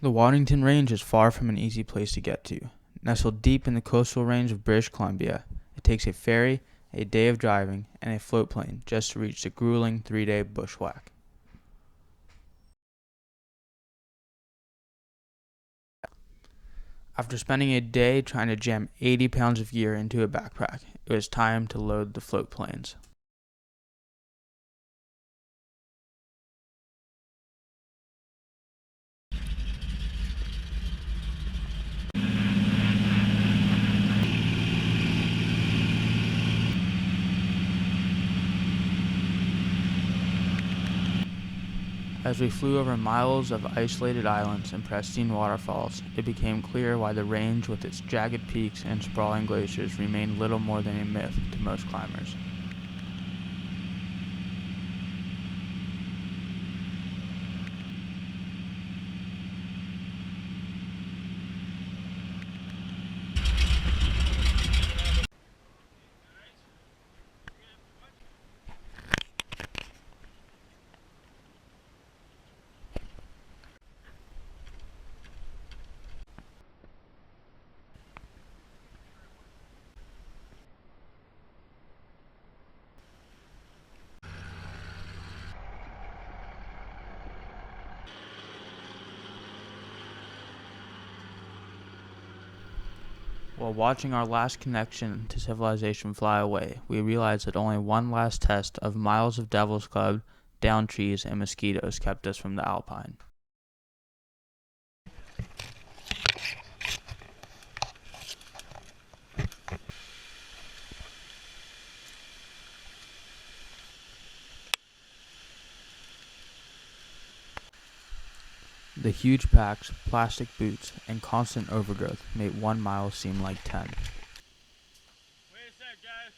The Waddington Range is far from an easy place to get to. Nestled deep in the coastal range of British Columbia, it takes a ferry, a day of driving, and a float plane just to reach the grueling 3-day bushwhack. After spending a day trying to jam 80 pounds of gear into a backpack, it was time to load the float planes. As we flew over miles of isolated islands and pristine waterfalls, it became clear why the range with its jagged peaks and sprawling glaciers remained little more than a myth to most climbers. While watching our last connection to civilization fly away, we realized that only one last test of miles of Devil's Club, down trees, and mosquitoes kept us from the Alpine. The huge packs, plastic boots, and constant overgrowth made 1 mile seem like 10. Wait a sec, guys.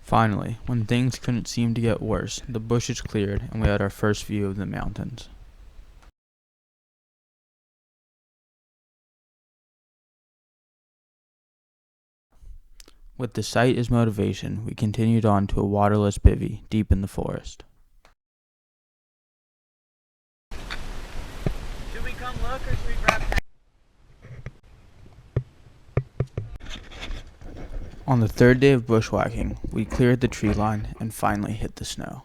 Finally, when things couldn't seem to get worse, the bushes cleared and we had our first view of the mountains. With the sight as motivation, we continued on to a waterless bivvy deep in the forest. Should we come look or should we grab pack? On the third day of bushwhacking, we cleared the tree line and finally hit the snow.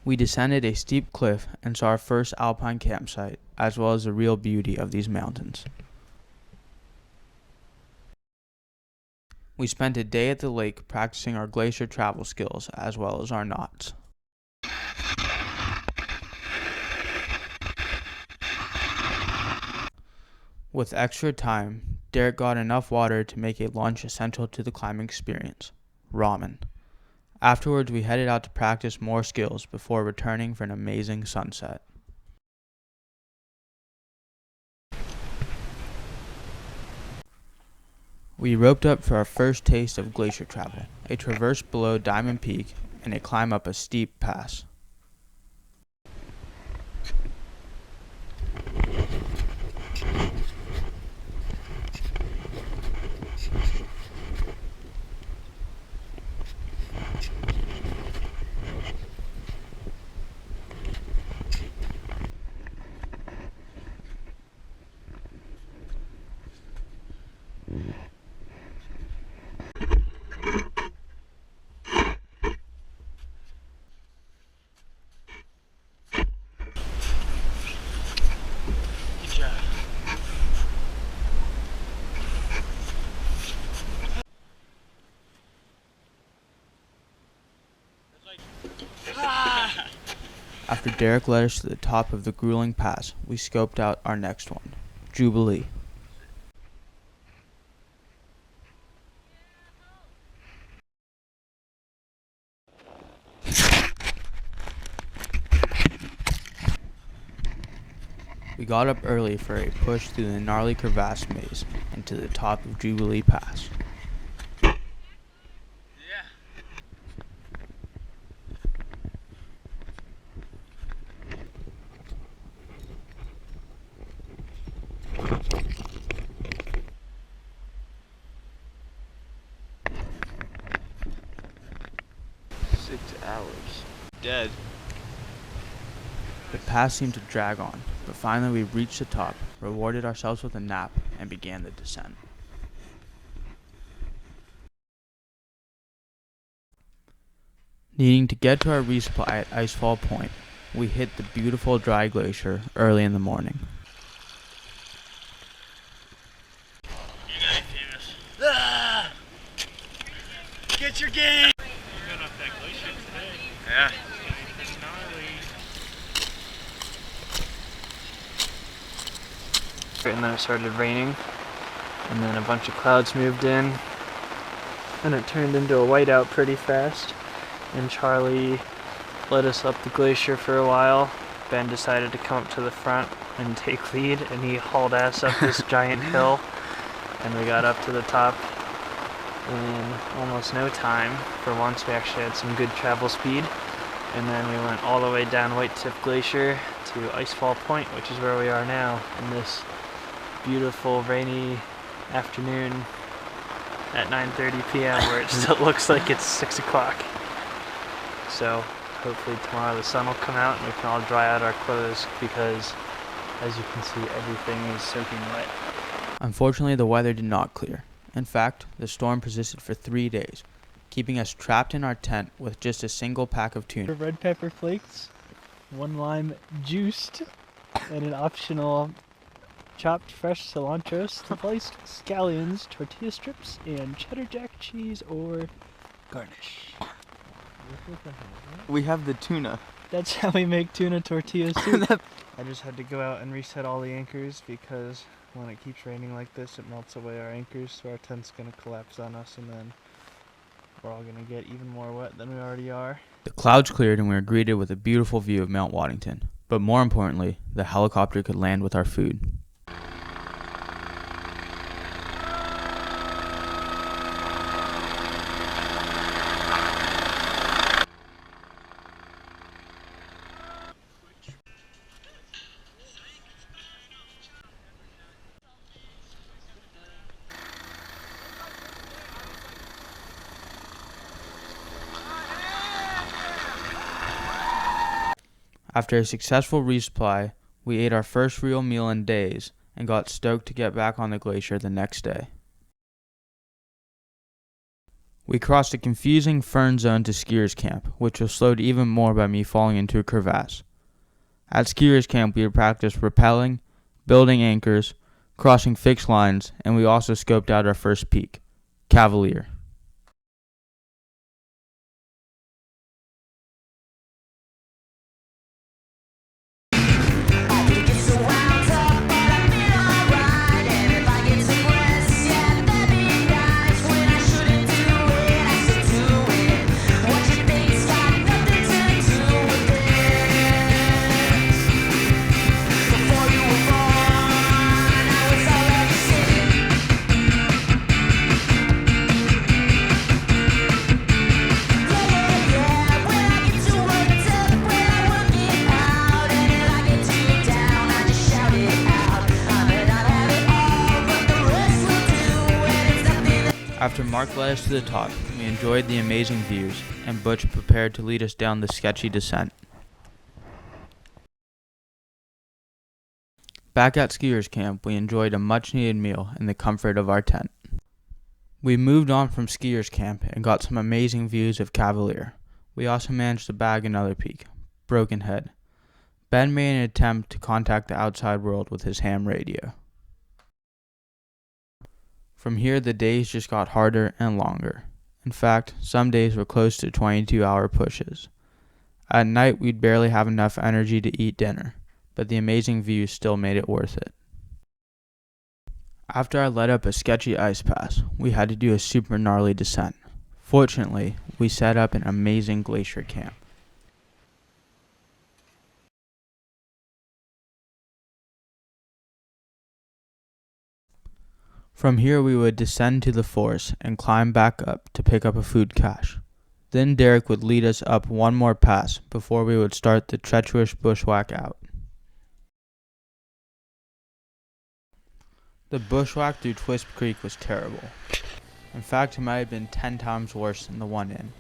We descended a steep cliff and saw our first alpine campsite, as well as the real beauty of these mountains. We spent a day at the lake practicing our glacier travel skills as well as our knots. With extra time, Derek got enough water to make a lunch essential to the climbing experience: ramen. Afterwards, we headed out to practice more skills before returning for an amazing sunset. We roped up for our first taste of glacier travel, a traverse below Diamond Peak and a climb up a steep pass. Good job. After Derek led us to the top of the grueling pass, we scoped out our next one, Jubilee. We got up early for a push through the gnarly crevasse maze and to the top of Jubilee Pass. Yeah. 6 hours. Dead. The pass seemed to drag on, but finally we reached the top, rewarded ourselves with a nap, and began the descent. Needing to get to our resupply at Icefall Point, we hit the beautiful dry glacier early in the morning. You guys famous. Ah! Get your game! We're going up that glacier today. Yeah. It's gnarly. And then it started raining, and then a bunch of clouds moved in, and it turned into a whiteout pretty fast. And Charlie led us up the glacier for a while. Ben decided to come up to the front and take lead, and he hauled ass up this giant hill, and we got up to the top in almost no time. For once, we actually had some good travel speed, and then we went all the way down White Tip Glacier to Icefall Point, which is where we are now in this beautiful rainy afternoon at 9:30 p.m. where it still looks like it's 6 o'clock. So hopefully tomorrow the sun will come out and we can all dry out our clothes, because as you can see, everything is soaking wet. Unfortunately, the weather did not clear. In fact, the storm persisted for 3 days, keeping us trapped in our tent with just a single pack of tuna. Red pepper flakes, 1 lime juiced, and an optional chopped fresh cilantro, sliced scallions, tortilla strips, and cheddar jack cheese or garnish. We have the tuna. That's how we make tuna tortilla soup. I just had to go out and reset all the anchors, because when it keeps raining like this, it melts away our anchors, so our tent's gonna collapse on us, and then we're all gonna get even more wet than we already are. The clouds cleared and we were greeted with a beautiful view of Mount Waddington, but more importantly, the helicopter could land with our food. After a successful resupply, we ate our first real meal in days and got stoked to get back on the glacier the next day. We crossed a confusing fern zone to skiers camp, which was slowed even more by me falling into a crevasse. At skiers camp, we would practice rappelling, building anchors, crossing fixed lines, and we also scoped out our first peak, Cavalier. After Mark led us to the top, we enjoyed the amazing views, and Butch prepared to lead us down the sketchy descent. Back at skiers camp, we enjoyed a much-needed meal in the comfort of our tent. We moved on from skiers camp and got some amazing views of Cavalier. We also managed to bag another peak, Broken Head. Ben made an attempt to contact the outside world with his ham radio. From here, the days just got harder and longer. In fact, some days were close to 22-hour pushes. At night, we'd barely have enough energy to eat dinner, but the amazing views still made it worth it. After I led up a sketchy ice pass, we had to do a super gnarly descent. Fortunately, we set up an amazing glacier camp. From here we would descend to the forest and climb back up to pick up a food cache. Then Derek would lead us up one more pass before we would start the treacherous bushwhack out. The bushwhack through Twist Creek was terrible. In fact, it might have been 10 times worse than the one in.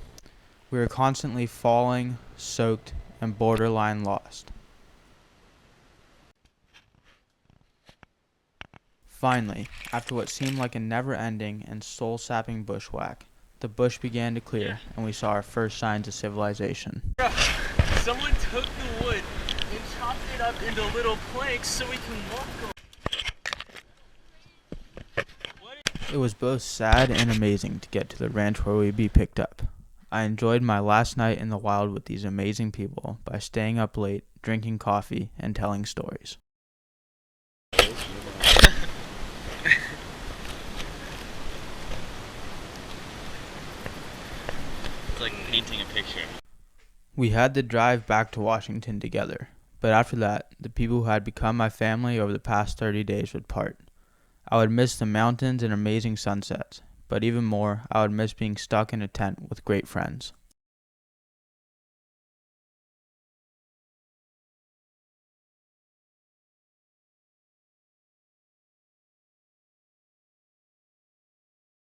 We were constantly falling, soaked, and borderline lost. Finally, after what seemed like a never-ending and soul-sapping bushwhack, the bush began to clear, and we saw our first signs of civilization. Bro, someone took the wood and chopped it up into little planks so we can walk around. It was both sad and amazing to get to the ranch where we'd be picked up. I enjoyed my last night in the wild with these amazing people by staying up late, drinking coffee, and telling stories. It's like painting a picture. We had the drive back to Washington together, but after that, the people who had become my family over the past 30 days would part. I would miss the mountains and amazing sunsets, but even more, I would miss being stuck in a tent with great friends.